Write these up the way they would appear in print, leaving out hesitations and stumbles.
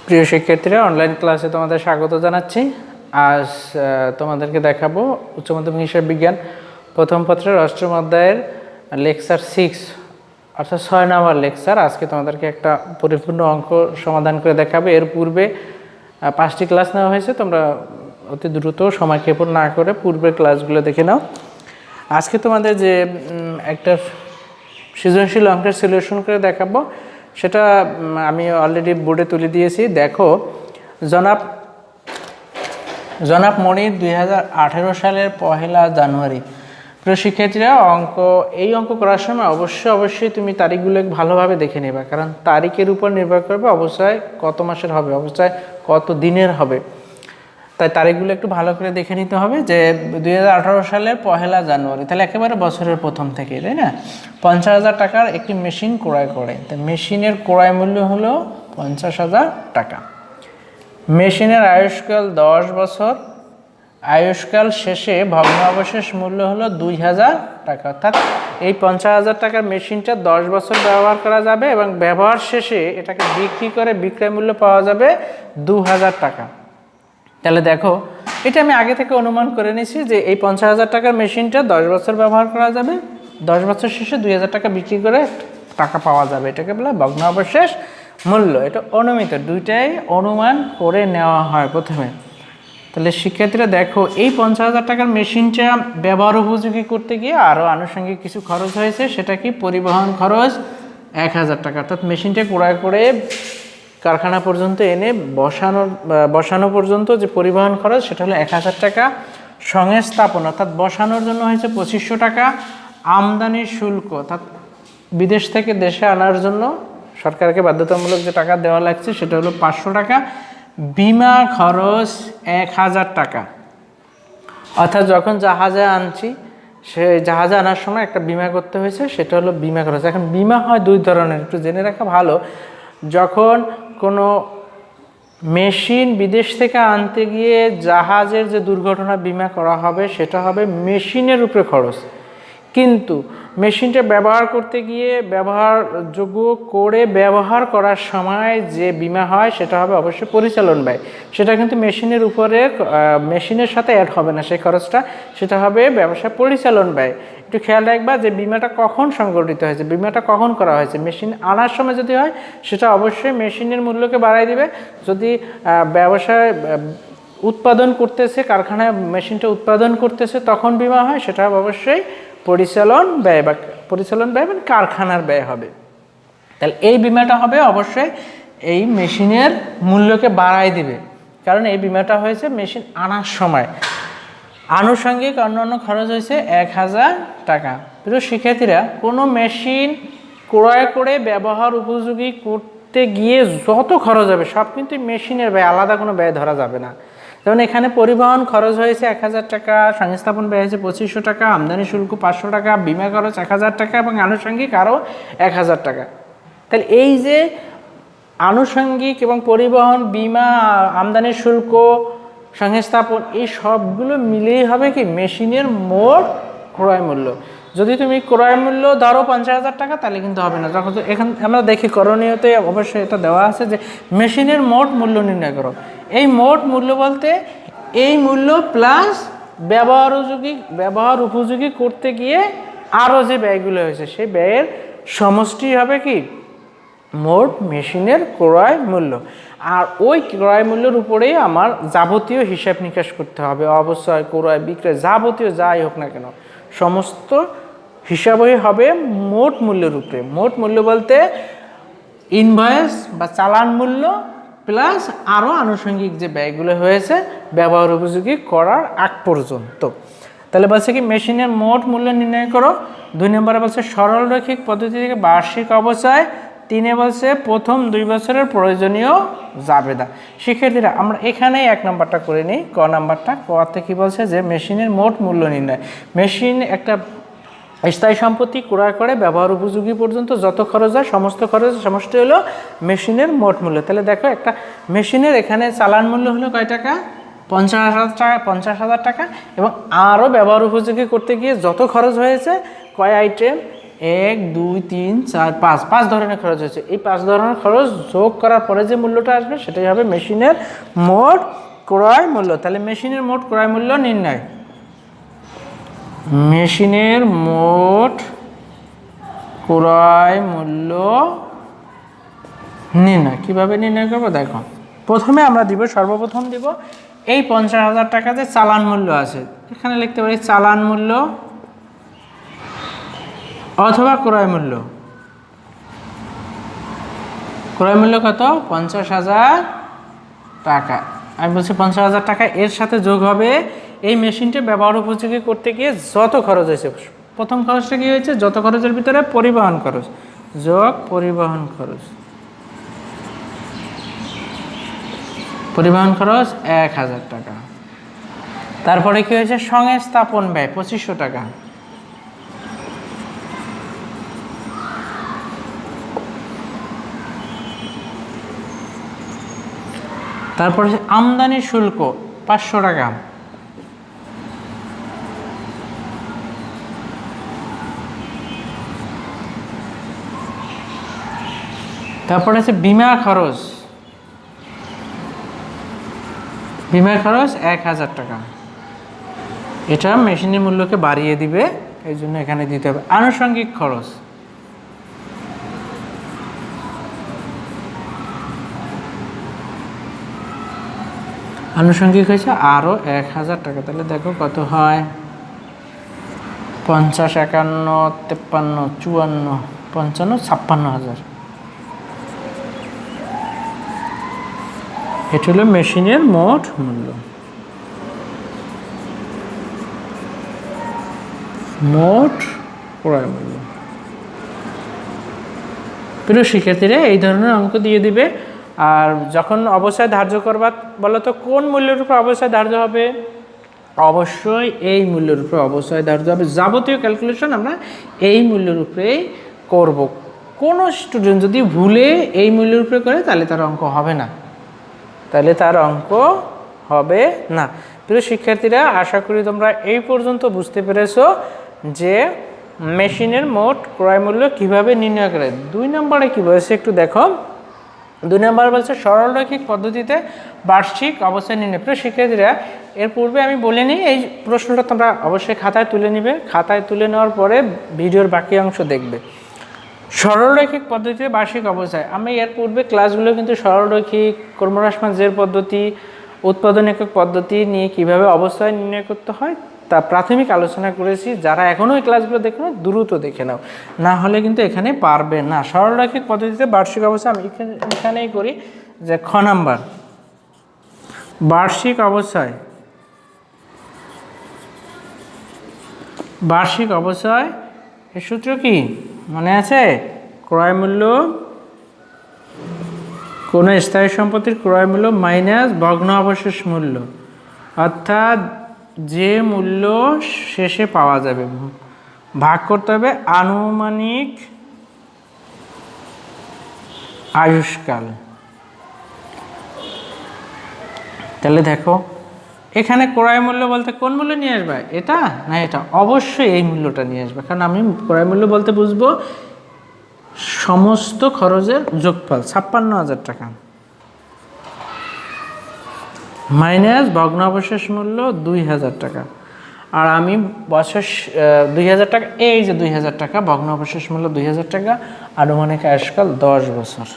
প্রিয় শিক্ষার্থীরা, অনলাইন ক্লাসে তোমাদের স্বাগত জানাচ্ছি। আজ তোমাদেরকে দেখাবো উচ্চ মাধ্যমিক হিসাব বিজ্ঞান প্রথম পত্রের অষ্টম অধ্যায়ের লেকচার 6 অর্থাৎ 6 নম্বর লেকচার। আজকে তোমাদেরকে একটা পরিপূর্ণ অঙ্ক সমাধান করে দেখাবে। এর পূর্বে 5টি ক্লাস নেওয়া হয়েছে, তোমরা অতি দ্রুত সময়ক্ষেপণ না করে পূর্বের ক্লাসগুলো দেখে নাও। আজকে তোমাদের যে একটা সৃজনশীল অঙ্কের সলিউশন করে দেখাবো, সেটা আমি অলরেডি বোর্ডে তুলে দিয়েছি। দেখো, জনাব মনির 2018 সালের 1 জানুয়ারি। প্রিয় শিক্ষার্থীরা, এই অঙ্ক করার সময় অবশ্যই তুমি তারিখগুলো ভালোভাবে দেখে নেবে, কারণ তারিখের উপর নির্ভর করবে অবশ্যই কত মাসের হবে, অবশ্যই কত দিনের হবে। তাই তারিখগুলো একটু ভালো করে দেখে নিতে হবে। যে 2018 সালের 1 জানুয়ারি, তাহলে একেবারে বছরের প্রথম থেকে, তাই না? 50,000 টাকার একটি মেশিন ক্রয় করে। তাই মেশিনের ক্রয় মূল্য হলো 50,000 টাকা। মেশিনের আয়ুষ্কাল 10 বছর। আয়ুষ্কাল শেষে ভগ্নাবশেষ মূল্য হলো 2,000 টাকা। অর্থাৎ এই 50,000 টাকার মেশিনটা 10 বছর ব্যবহার করা যাবে এবং ব্যবহার শেষে এটাকে বিক্রি করে বিক্রয় মূল্য পাওয়া যাবে 2,000 টাকা। তাহলে দেখো, এটা আমি আগে থেকে অনুমান করে নিয়েছি যে এই 50,000 টাকার মেশিনটা 10 বছর ব্যবহার করা যাবে, 10 বছর শেষে 2,000 টাকা বিক্রি করে টাকা পাওয়া যাবে। এটাকে বলে ভগ্নাবশেষ মূল্য। এটা অনুমিত, দুইটাই অনুমান করে নেওয়া হয় প্রথমে। তাহলে শিক্ষার্থীরা দেখো, এই 50,000 টাকার মেশিনটা ব্যবহার উপযোগী করতে গিয়ে আরও আনুষঙ্গিক কিছু খরচ হয়েছে। সেটা কি? পরিবহন খরচ 1,000 টাকা। অর্থাৎ মেশিনটা ক্রয় করে কারখানা পর্যন্ত এনে বসানো পর্যন্ত যে পরিবহন খরচ, সেটা হলো 1,000 টাকা। সংস্থাপন অর্থাৎ বসানোর জন্য হয়েছে 2,500 টাকা। আমদানি শুল্ক অর্থাৎ বিদেশ থেকে দেশে আনার জন্য সরকারকে বাধ্যতামূলক যে টাকা দেওয়া লাগছে, সেটা হলো 500 টাকা। বিমা খরচ 1,000 টাকা। অর্থাৎ যখন জাহাজে আনছি, সেই জাহাজে আনার সময় একটা বিমা করতে হয়েছে, সেটা হলো বিমা খরচ। এখন বিমা হয় দুই ধরনের, একটু জেনে রাখা ভালো। যখন কোনো মেশিন বিদেশ থেকে আনতে গিয়ে জাহাজের যে দুর্ঘটনা বিমা করা হবে, সেটা হবে মেশিনের উপরে খরচ। কিন্তু মেশিনটা ব্যবহার করতে গিয়ে ব্যবহারযোগ্য করে ব্যবহার করার সময় যে বিমা হয়, সেটা হবে অবশ্যই পরিচালন ব্যয়। সেটা কিন্তু মেশিনের উপরে, মেশিনের সাথে অ্যাড হবে না সেই খরচটা, সেটা হবে ব্যবসা পরিচালন ব্যয়। একটু খেয়াল রাখবা যে বিমাটা কখন সংগঠিত হয়েছে, বিমাটা কখন করা হয়েছে। মেশিন আনার সময় যদি হয়, সেটা অবশ্যই মেশিনের মূল্যকে বাড়াই দিবে। যদি ব্যবসায় উৎপাদন করতেছে, কারখানায় মেশিনটা উৎপাদন করতেছে, তখন বিমা হয়, সেটা অবশ্যই পরিচালন ব্যয় মানে কারখানার ব্যয় হবে। তাহলে এই বিমাটা হবে অবশ্যই এই মেশিনের মূল্যকে বাড়াই দিবে, কারণ এই বিমাটা হয়েছে মেশিন আনার সময়। আনুষঙ্গিক অন্যান্য খরচ হয়েছে 1,000 টাকা। প্রিয় শিক্ষার্থীরা, কোনো মেশিন ক্রয় করে ব্যবহার উপযোগী করতে গিয়ে যত খরচ হবে, সব কিন্তু মেশিনের ব্যয়, আলাদা কোনো ব্যয় ধরা যাবে না। যেমন এখানে পরিবহন খরচ হয়েছে 1,000 টাকা, সংস্থাপন ব্যয় হয়েছে 2,500 টাকা, আমদানি শুল্ক 500 টাকা, বিমা খরচ 1,000 টাকা এবং আনুষঙ্গিক আরও 1,000 টাকা। তাহলে এই যে আনুষঙ্গিক এবং পরিবহন, বিমা, আমদানি শুল্ক, সংস্থাপন, এই সবগুলো মিলেই হবে কি মেশিনের মোট ক্রয় মূল্য। যদি তুমি ক্রয় মূল্য ধরো 50,000 টাকা, তাহলে কিন্তু হবে না। যখন এখান আমরা দেখি করণীয়তে অবশ্যই এটা দেওয়া আছে যে মেশিনের মোট মূল্য নির্ণয় করো। এই মোট মূল্য বলতে এই মূল্য প্লাস ব্যবহার উপযোগী করতে গিয়ে আরও যে ব্যয়গুলো হয়েছে, সেই ব্যয়ের সমষ্টি হবে কি মোট মেশিনের ক্রয় মূল্য। আর ওই ক্রয় মূল্যের উপরেই আমার যাবতীয় হিসাব নিকাশ করতে হবে। অবশ্যই ক্রয় বিক্রয় যাবতীয় যাই হোক না কেন, সমস্ত হিসাবই হবে মোট মূল্যের উপরে। মোট মূল্য বলতে ইনভয়েস বা চালান মূল্য প্লাস আরও আনুষঙ্গিক যে ব্যয়গুলো হয়েছে ব্যবহার উপযোগী করার আগ পর্যন্ত। তাহলে বলছে কি মেশিনের মোট মূল্য নির্ণয় করো। 2 নম্বরে বলছে সরল রৈখিক পদ্ধতি থেকে বার্ষিক অবচয়। 3 বলছে প্রথম 2 বছরের প্রয়োজনীয় জাবেদা। শিক্ষার্থীরা, আমরা এখানেই 1 নম্বরটা করে নিই। ক নাম্বারটা, কতে কি বলছে যে মেশিনের মোট মূল্য নির্ণয়। মেশিন একটা স্থায়ী সম্পত্তি ক্রয় করে ব্যবহার উপযোগী পর্যন্ত যত খরচ হয়, সমস্ত খরচ সমষ্টি হলো মেশিনের মোট মূল্য। তাহলে দেখো, একটা মেশিনের এখানে চালান মূল্য হলো কয় টাকা? 50,000 টাকা। এবং আরও ব্যবহার উপযোগী করতে গিয়ে যত খরচ হয়েছে, কয় আইটেম? 1 2 3 4 5 5 ধরনের খরচ হচ্ছে। এই 5 ধরনের খরচ যোগ করার পরে যে মূল্যটা আসবে সেটাই হবে মেশিনের মোট ক্রয় মূল্য। তাহলে মেশিনের মোট ক্রয় মূল্য নির্ণয়, মেশিনের মোট ক্রয় মূল্য নির্ণয়। কীভাবে নির্ণয় করবো দেখো, প্রথমে আমরা দিব, সর্বপ্রথম দিব এই 50,000 টাকা যে চালান মূল্য আছে, এখানে লিখতে পারি চালান মূল্য অথবা ক্রয় মূল্য। ক্রয় মূল্য কত? 50,000 টাকা। আমি বলছি 50,000 টাকা, এর সাথে যোগ হবে এই মেশিনটা ব্যবহার উপযোগী করতে গিয়ে যত খরচ হয়েছে। প্রথম খরচটা কী হয়েছে? যত খরচের ভিতরে পরিবহন খরচ, যোগ পরিবহন খরচ। পরিবহন খরচ 1,000 টাকা। তারপরে কি হয়েছে? সংস্থাপন ব্যয় 2500 টাকা। তারপরে আমদানি শুল্ক 500 টাকা। তারপরে আছে বিমা খরচ, বিমা খরচ 1,000 টাকা। এটা মেশিনের মূল্যকে বাড়িয়ে দিবে, এই জন্য এখানে দিতে হবে। আনুষঙ্গিক খরচ, আনুষঙ্গিক হয়েছে আরও 1,000 টাকা। তাহলে দেখো কত হয়? 50, 51, 53, 54, 55, 56,000। এটা হলো মেশিনের মোট মূল্য, মোট ক্রয় মূল্য। প্রিয় শিক্ষার্থীরা, এই ধরনের অঙ্ক দিয়ে দিবে। আর যখন অবশ্যই ধার্য করবা, বলো তো কোন মূল্যের উপর অবশ্যই ধার্য হবে? অবশ্যই এই মূল্যের উপরে অবশ্যই ধার্য হবে। যাবতীয় ক্যালকুলেশন আমরা এই মূল্যের উপরেই করব। কোনো স্টুডেন্ট যদি ভুলে এই মূল্যের উপরে করে তাহলে তার অঙ্ক হবে না, তাহলে তার অঙ্ক হবে না। প্রিয় শিক্ষার্থীরা, আশা করি তোমরা এই পর্যন্ত বুঝতে পেরেছো যে মেশিনের মোট ক্রয় মূল্য কীভাবে নির্ণয় করে। 2 নম্বরে কী বলেছে একটু দেখো। 2 নম্বর বলছে সরলরৈখিক পদ্ধতিতে বার্ষিক অবস্থায় নির্ণয়। প্রিয় শিক্ষার্থীরা, এর পূর্বে আমি বলিনি, এই প্রশ্নটা তোমরা অবশ্যই খাতায় তুলে নিবে। খাতায় তুলে নেওয়ার পরে ভিডিওর বাকি অংশ দেখবে। সরলরৈখিক পদ্ধতিতে বার্ষিক অবস্থায়, আমি এর পূর্বে ক্লাসগুলো কিন্তু সরলরৈখিক, ক্রমহ্রাসমান জের পদ্ধতি, উৎপাদন একক পদ্ধতি নিয়ে কীভাবে অবস্থায় নির্ণয় করতে হয় তা প্রাথমিক আলোচনা করেছি। যারা এখনও এই ক্লাসগুলো দেখো না, দ্রুত দেখে নাও, না হলে কিন্তু এখানে পারবে না। সরলরৈখিক পদ্ধতিতে বার্ষিক অবস্থা আমি এখানেই করি যে খ নাম্বার, বার্ষিক অবস্থায়, বার্ষিক অবস্থায় এর সূত্র কি মনে আছে? ক্রয় মূল্য, কোনো স্থায়ী সম্পত্তির ক্রয় মূল্য মাইনাস ভগ্ন অবশেষ মূল্য, অর্থাৎ যে মূল্য শেষে পাওয়া যাবে, ভাগ করতে হবে আনুমানিক আয়ুষ্কাল। তাহলে দেখো এখানে ক্রয় মূল্য বলতে কোন মূল্য নিয়ে আসবে? এটা না এটা? অবশ্যই এই মূল্যটা নিয়ে আসবে, কারণ আমি ক্রয় মূল্য বলতে বুঝবো সমস্ত খরচের যোগফল 56,000 টাকা মাইনাস ভগ্নাবশেষ মূল্য 2,000 টাকা। আর আমি বছর 2,000 টাকা, এই যে 2,000 টাকা, ভগ্নাবশেষ মূল্য 2,000 টাকা, আনুমানিক আয়ুষ্কাল 10 বছর।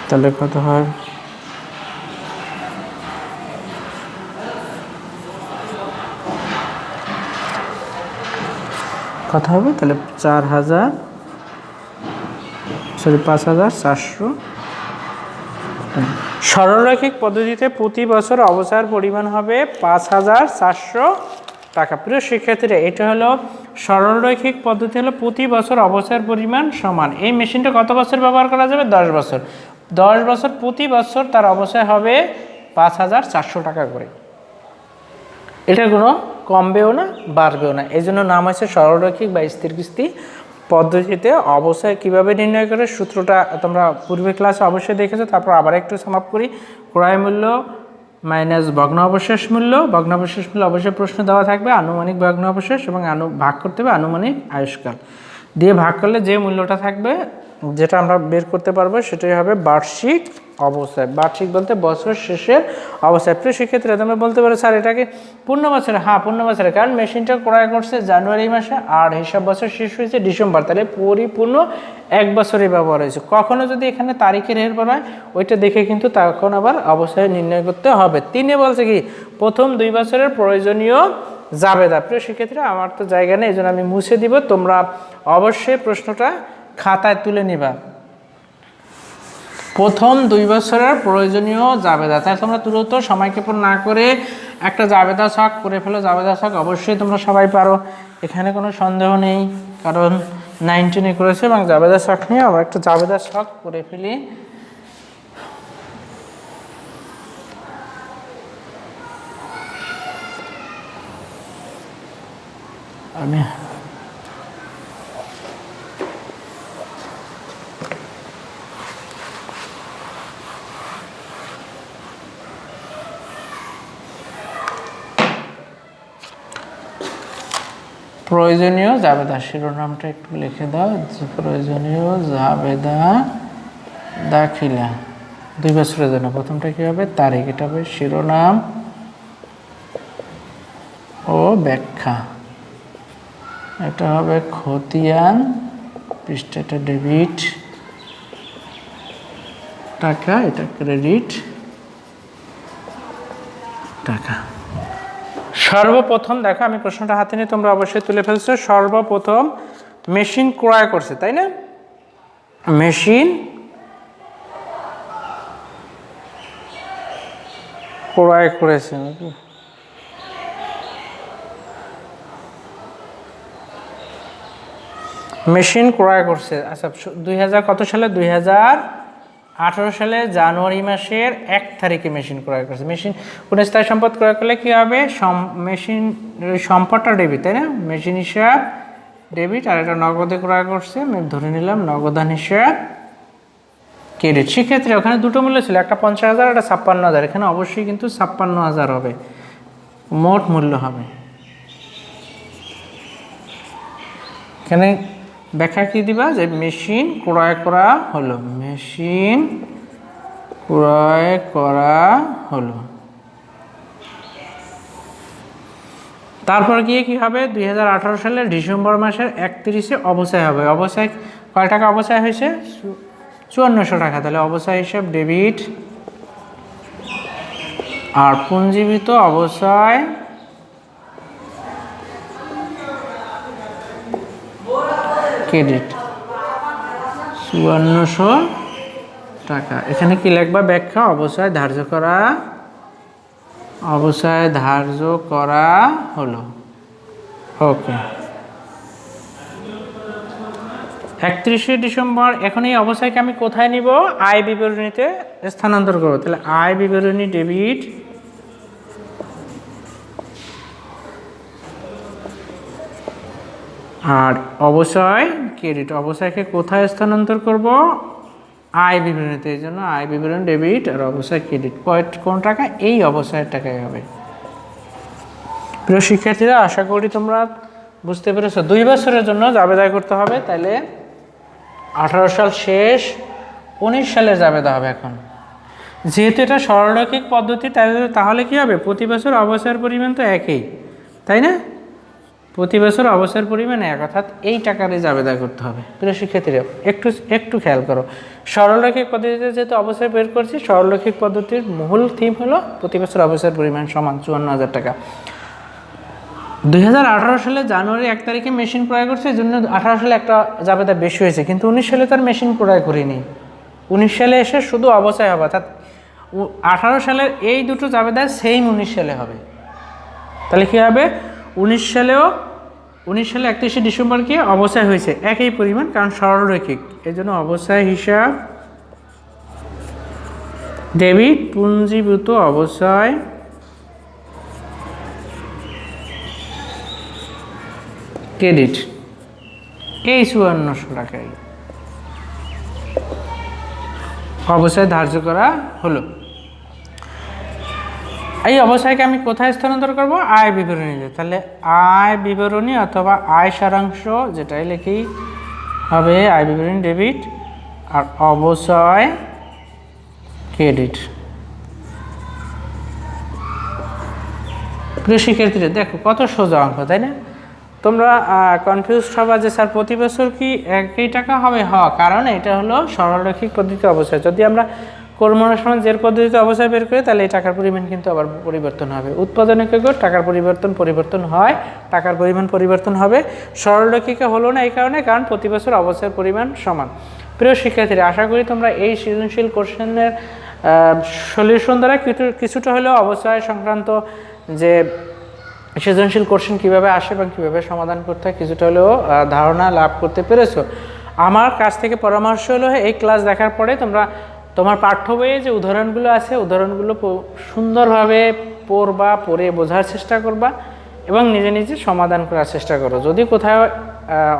তাহলে কত হয়? কত হবে? তাহলে 5,400। সরলরৈখিক পদ্ধতিতে প্রতি বছর অবসর পরিমাণ হবে 5,400 টাকা। প্রিয় শিক্ষার্থীরা, এটা হলো সরলরৈখিক পদ্ধতি, হলো প্রতি বছর অবসর পরিমাণ সমান। এই মেশিনটা কত বছর ব্যবহার করা যাবে? 10 বছর। 10 বছর, প্রতি বছর তার অবসর হবে 5,400 টাকা করে। এটা কোনো কমবেও না বাড়বেও না, এই জন্য নাম হয়েছে সরলরৈখিক বা স্থির কিস্তি পদ্ধতিতে অবশ্যই কিভাবে নির্ণয় করে। সূত্রটা তোমরা পূর্বে ক্লাসে অবশ্যই দেখেছো, তারপর আবার একটু সামাপ করি। ক্রয় মূল্য মাইনাস ভগ্নাবশেষ মূল্য, ভগ্নাবশেষ মূল্য অবশ্যই প্রশ্ন দেওয়া থাকবে, আনুমানিক ভগ্নাবশেষ এবং ভাগ করতে হবে আনুমানিক আয়ুষ্কাল দিয়ে ভাগ করলে যে মূল্যটা থাকবে যেটা আমরা বের করতে পারবো সেটাই হবে বার্ষিক অবস্থায়। বার্ষিক বলতে বছর শেষের অবস্থায়। প্রিয় শিক্ষার্থীরা তোমরা বলতে পারো স্যার এটাকে পূর্ণ বছরে, হ্যাঁ পূর্ণ বছরে, কারণ মেশিনটা ক্রয় করছে জানুয়ারি মাসে আর হিসাব বছর শেষ হয়েছে ডিসেম্বর, তাহলে পরিপূর্ণ 1 বছরই ব্যবহার হয়েছে। কখনো যদি এখানে তারিখের হেরফের হয় ওইটা দেখে কিন্তু তখন আবার অবস্থায় নির্ণয় করতে হবে। 3 বলছে কি প্রথম 2 বছরের প্রয়োজনীয় জাবেদা। প্রিয় শিক্ষার্থীরা আমার তো জায়গা নেই, এই জন্য আমি মুছে দিব, তোমরা অবশ্যই প্রশ্নটা খাতায় তুলে নিবা। প্রথম 2 বছরের প্রয়োজনীয় জাবেদা, তাই তোমরা তুরন্ত সময়ক্ষেপণ না করে একটা জাবেদা ছক করে ফেলো। জাবেদা ছক অবশ্যই তোমরা সবাই পারো, এখানে কোনো সন্দেহ নেই, কারণ 19-এ করেছে। এবং জাবেদা ছক নিয়ে আমরা একটা জাবেদা ছক করে ফেলি। আমি প্রয়োজনীয় জাবেদা শিরোনামটা একটু লিখে দাও, প্রয়োজনীয় জাবেদা দাখিলা 2 বছরের জন্য। প্রথমটা কি হবে তারিখ, এটা হবে শিরোনাম ও ব্যাখ্যা, এটা হবে খতিয়ান, পৃষ্ঠাটা ডেবিট টাকা, এটা ক্রেডিট টাকা। সর্বপ্রথম দেখো আমি প্রশ্নটা হাতে নিয়ে তোমরা অবশ্যই তুলে ফেলছো। সর্বপ্রথম মেশিন ক্রয় করছে, তাই না? মেশিন ক্রয় করেছে, মেশিন ক্রয় করছে। আচ্ছা 2000 কত সালে, 2018 সালে জানুয়ারি মাসের 1 তারিখে মেশিন ক্রয় করছে। মেশিন কোন স্থায়ী সম্পদ ক্রয় করলে কি হবে, মেশিন সম্পদটা ডেবিট, তাই না? মেশিন হিসাব ডেবিট, আর এটা নগদে ক্রয় করছে, আমি ধরে নিলাম নগদান হিসাব ক্রেডিট। সেক্ষেত্রে ওখানে দুটো মূল্য ছিল, একটা 50,000, একটা 56,000। এখানে অবশ্যই কিন্তু 56,000 হবে, মোট মূল্য হবে। এখানে ব্যাখ্যা কি দিবা, যে মেশিন ক্রয় করা হলো, মেশিন ক্রয় করা হলো। তারপর গিয়ে কি হবে, 2018 সালের ডিসেম্বর মাসের 31-এ অবস্থায় হবে। অবস্থায় কয় টাকা অবস্থায় হয়েছে, 5400 টাকা। তাহলে অবস্থায় হিসাব ডেবিট, আর পুঞ্জীবিত অবস্থায় ক্রেডিট 5400 টাকা। এখানে কি লিখবা, ব্যাখ্যা অবস্থায় ধার্য করা, অবস্থায় ধার্য করা হলো। ওকে, 31শে ডিসেম্বর। এখন এই অবস্থায়কে আমি কোথায় নিব, আয় বিবরণীতে স্থানান্তর করব। তাহলে আয় বিবরণী ডেবিট, আর অবশ্যই ক্রেডিট। অবশ্যইকে কোথায় স্থানান্তর করব, আয় বিবরণীতে। এই জন্য আয় বিবরণী ডেবিট আর অবশ্যই ক্রেডিট কোন টাকা, এই অবশ্যই টাকায় হবে। প্রিয় শিক্ষার্থীরা আশা করি তোমরা বুঝতে পেরেছো। 2 বছরের জন্য জাবেদা করতে হবে, তাহলে 18 সাল শেষ, 19 সালের জাবেদা হবে। এখন যেহেতু এটা সরলরৈখিক পদ্ধতি, তাহলে কি হবে, প্রতি বছর অবসর পরিমাণ তো একই, তাই না? প্রতি বছর অবসর পরিমাণ এক, অর্থাৎ এই টাকারই জাবেদা করতে হবে। প্রিয় শিক্ষার্থীরা একটু খেয়াল করো, সরলরৈখিক পদ্ধতিতে যেহেতু অবসর বের করছি, সরলরৈখিক পদ্ধতির মূল থিম হলো প্রতি বছর অবসর পরিমাণ সমান 54,000 টাকা। 2018 সালে জানুয়ারি 1 তারিখে মেশিন ক্রয় করছে, এই জন্য 18 সালে একটা জাবেদা বেশি হয়েছে, কিন্তু 19 সালে তার মেশিন ক্রয় করিনি। 19 সালে এসে শুধু অবচয় হবে, অর্থাৎ 18 সালের এই দুটো জাবেদা সেম 19 সালে হবে। তাহলে কী হবে, 19 সালে 31শে ডিসেম্বর কি অবচয় হয়েছে একই পরিমাণ, কারণ সরলরৈখিক, এই জন্য অবচয় হিসাব ডেবিট, পুঞ্জীভূত অবচয় ক্রেডিট, এই 5400 টাকায় অবশ্যই ধার্য করা হলো। এই অবস্থাকে আমি কোথায় স্থানান্তর করব, আয় বিবরণীতে। তাহলে আয় বিবরণী অথবা আয় সারাংশ যেটাই লিখি হবে আয় বিবরণী ডেবিট আর অবচয় ক্রেডিট। প্রিয় শিক্ষার্থীরা দেখো কত সোজা অঙ্ক, তাই না? তোমরা কনফিউজ হবা যে স্যার প্রতি বছর কি একই টাকা হবে? কারণ এটা হলো সরলরৈখিক পদ্ধতি অবস্থায়। যদি আমরা কর্মরসায়ন জের পদ্ধতিতে অবস্থায় বের করি তাহলে এই টাকার পরিমাণ কিন্তু আবার পরিবর্তন হবে। উৎপাদন এককে টাকার পরিবর্তন হয়, টাকার পরিমাণ পরিবর্তন হবে। সরলরৈখিকে হলো না এই কারণে, কারণ প্রতি বছর অবস্থার পরিমাণ সমান। প্রিয় শিক্ষার্থীরা, আশা করি তোমরা এই সৃজনশীল কোশ্চেনের সলিউশন দ্বারা কিছুটা হলেও অবচয় সংক্রান্ত যে সৃজনশীল কোশ্চেন কীভাবে আসে এবং কীভাবে সমাধান করতে হয় কিছুটা হলেও ধারণা লাভ করতে পেরেছো। আমার কাছ থেকে পরামর্শ হলো এই ক্লাস দেখার পরে তোমরা তোমার পাঠ্য বইয়ে যে উদাহরণগুলো আছে উদাহরণগুলো সুন্দরভাবে পড়ে বোঝার চেষ্টা করবা এবং নিজে নিজে সমাধান করার চেষ্টা করো। যদি কোথাও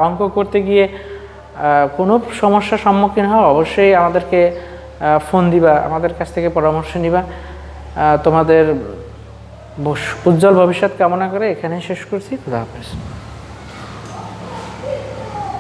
অঙ্ক করতে গিয়ে কোনো সমস্যার সম্মুখীন হও অবশ্যই আমাদেরকে ফোন দিবা, আমাদের কাছ থেকে পরামর্শ নিবা। তোমাদের উজ্জ্বল ভবিষ্যৎ কামনা করে এখানেই শেষ করছি। খুদা হাফেজ।